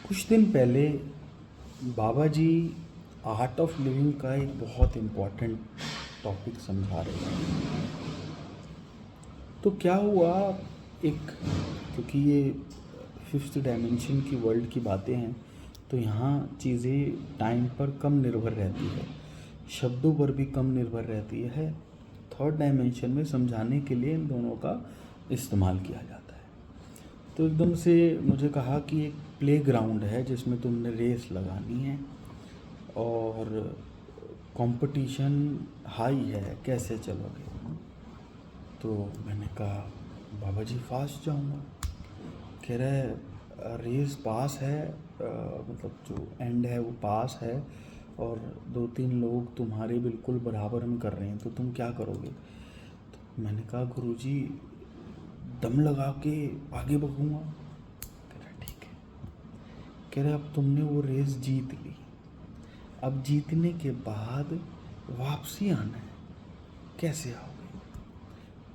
कुछ दिन पहले बाबा जी आर्ट ऑफ लिविंग का एक बहुत इम्पोर्टेंट टॉपिक समझा रहे थे। तो क्या हुआ, एक क्योंकि ये फिफ्थ डायमेंशन की वर्ल्ड की बातें हैं, तो यहाँ चीज़ें टाइम पर कम निर्भर रहती है, शब्दों पर भी कम निर्भर रहती है। थर्ड डायमेंशन में समझाने के लिए इन दोनों का इस्तेमाल किया जाता है। तो एकदम से मुझे कहा कि एक प्लेग्राउंड है जिसमें तुमने रेस लगानी है और कंपटीशन हाई है, कैसे चलोगे? तो मैंने कहा बाबा जी फास्ट जाऊंगा। कह रहे रेस पास है, मतलब जो एंड है वो पास है और 2-3 लोग तुम्हारे बिल्कुल बराबर में कर रहे हैं, तो तुम क्या करोगे? तो मैंने कहा गुरुजी दम लगा के आगे बढ़ूँगा। कह रहा ठीक है। कह रहे अब तुमने वो रेस जीत ली, अब जीतने के बाद वापसी आना है, कैसे आओगे?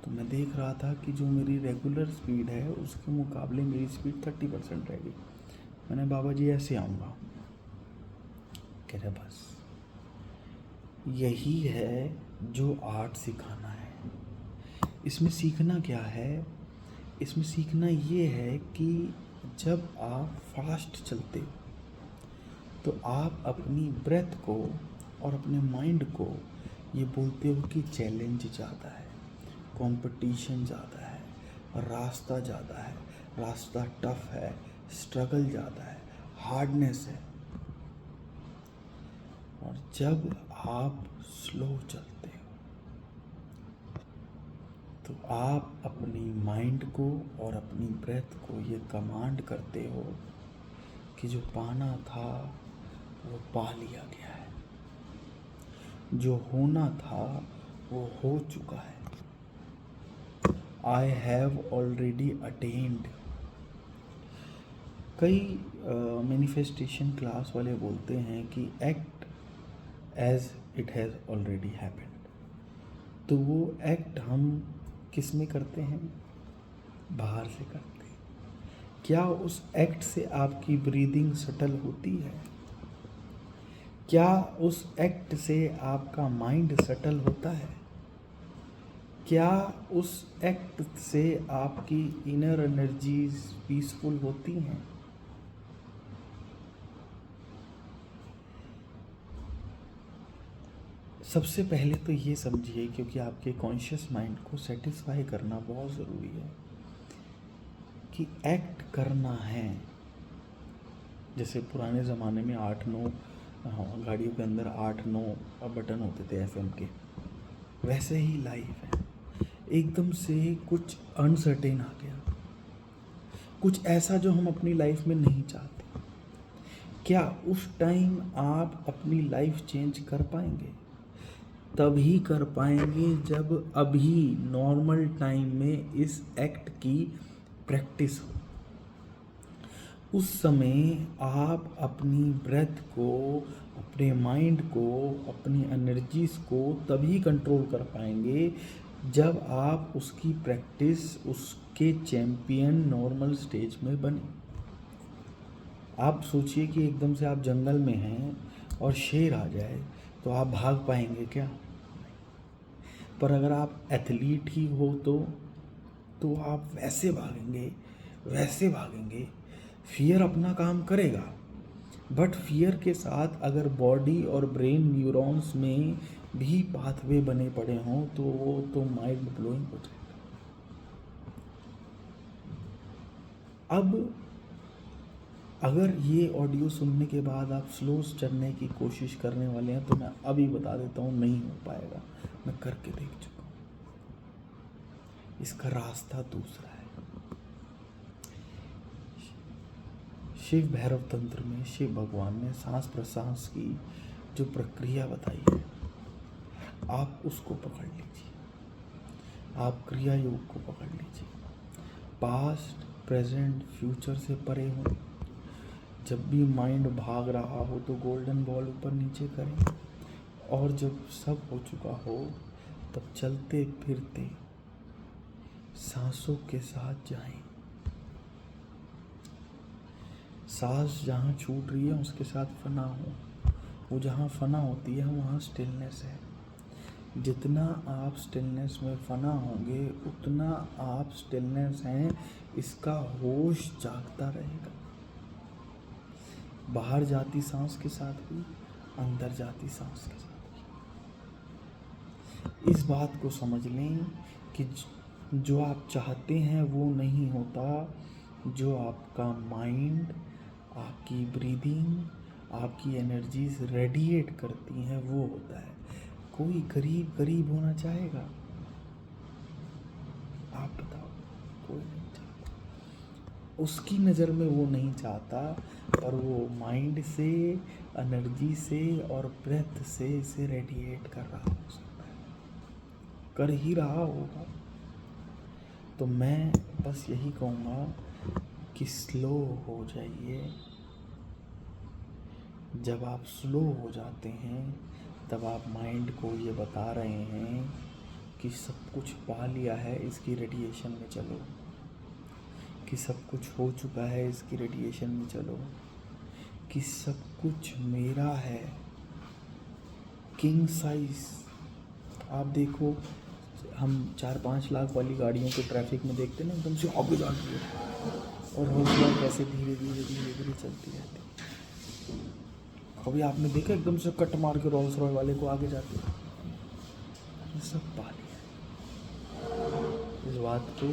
तो मैं देख रहा था कि जो मेरी रेगुलर स्पीड है उसके मुकाबले मेरी स्पीड 30% रह गई। मैंने बाबा जी ऐसे आऊँगा। कह रहे बस यही है जो आर्ट सिखाना है। इसमें सीखना क्या है? इसमें सीखना ये है कि जब आप फास्ट चलते हो तो आप अपनी ब्रेथ को और अपने माइंड को ये बोलते हो कि चैलेंज ज़्यादा है, कंपटीशन ज़्यादा है, रास्ता ज़्यादा है, रास्ता टफ है, स्ट्रगल ज़्यादा है, हार्डनेस है। और जब आप स्लो चलते हो तो आप अपनी माइंड को और अपनी ब्रेथ को ये कमांड करते हो कि जो पाना था वो पा लिया गया है, जो होना था वो हो चुका है। I have already attend. कई मैनिफेस्टेशन क्लास वाले बोलते हैं कि act as it has already happened. तो वो एक्ट हम किस में करते हैं? बाहर से करते हैं। क्या उस एक्ट से आपकी ब्रीदिंग सटल होती है? क्या उस एक्ट से आपका माइंड सटल होता है? क्या उस एक्ट से आपकी इनर एनर्जीज पीसफुल होती हैं? सबसे पहले तो ये समझिए, क्योंकि आपके कॉन्शियस माइंड को सेटिस्फाई करना बहुत ज़रूरी है कि एक्ट करना है। जैसे पुराने ज़माने में 8-9 गाड़ियों के अंदर 8-9 बटन होते थे एफएम के, वैसे ही लाइफ है। एकदम से कुछ अनसर्टेन आ गया, कुछ ऐसा जो हम अपनी लाइफ में नहीं चाहते। क्या उस टाइम आप अपनी लाइफ चेंज कर पाएंगे? तभी कर पाएंगे जब अभी नॉर्मल टाइम में इस एक्ट की प्रैक्टिस हो। उस समय आप अपनी ब्रेथ को, अपने माइंड को, अपनी एनर्जीज को तभी कंट्रोल कर पाएंगे जब आप उसकी प्रैक्टिस, उसके चैम्पियन नॉर्मल स्टेज में बने। आप सोचिए कि एकदम से आप जंगल में हैं और शेर आ जाए, तो आप भाग पाएंगे क्या? पर अगर आप एथलीट ही हो तो आप वैसे भागेंगे, वैसे भागेंगे। फियर अपना काम करेगा, बट फियर के साथ अगर बॉडी और ब्रेन न्यूरॉन्स में भी पाथवे बने पड़े हों तो वो तो माइंड ब्लोइंग हो जाएगा। अब अगर ये ऑडियो सुनने के बाद आप स्लो चलने की कोशिश करने वाले हैं तो मैं अभी बता देता हूँ, नहीं हो पाएगा। मैं करके देख चुका हूँ। इसका रास्ता दूसरा है। शिव भैरव तंत्र में शिव भगवान ने सांस प्रश्वास की जो प्रक्रिया बताई है, आप उसको पकड़ लीजिए। आप क्रिया योग को पकड़ लीजिए। पास्ट, प्रेजेंट, फ्यूचर से परे हो। जब भी माइंड भाग रहा हो तो गोल्डन बॉल ऊपर नीचे करें, और जब सब हो चुका हो तब चलते फिरते सांसों के साथ जाएं। सांस जहाँ छूट रही है उसके साथ फना हो, वो जहाँ फना होती है वहाँ स्टिलनेस है। जितना आप स्टिलनेस में फना होंगे उतना आप स्टिलनेस हैं, इसका होश जागता रहेगा। बाहर जाती सांस के साथ भी, अंदर जाती सांस के साथ भी। इस बात को समझ लें कि जो आप चाहते हैं वो नहीं होता, जो आपका माइंड, आपकी ब्रीदिंग, आपकी एनर्जीज रेडिएट करती हैं वो होता है। कोई गरीब गरीब होना चाहेगा? आप बताओ, कोई नहीं चाहता। उसकी नज़र में वो नहीं चाहता, पर वो माइंड से, एनर्जी से और ब्रेथ से इसे रेडिएट कर रहा हो सकता है, कर ही रहा होगा। तो मैं बस यही कहूँगा कि स्लो हो जाइए। जब आप स्लो हो जाते हैं तब आप माइंड को ये बता रहे हैं कि सब कुछ पा लिया है, इसकी रेडिएशन में चलो, कि सब कुछ हो चुका है, इसकी रेडिएशन में चलो, कि सब कुछ मेरा है। किंग साइज आप देखो, हम 4-5 लाख वाली गाड़ियों को ट्रैफिक में देखते ना, एकदम से आगे जाती है और हौसला कैसे धीरे धीरे धीरे धीरे चलती रहती है। कभी आपने देखा एकदम से कट मार के रोल्स रॉय वाले को आगे जाते? ये सब पा लिया। इस बात को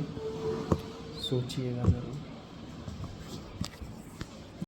सोचिएगा ज़रूर।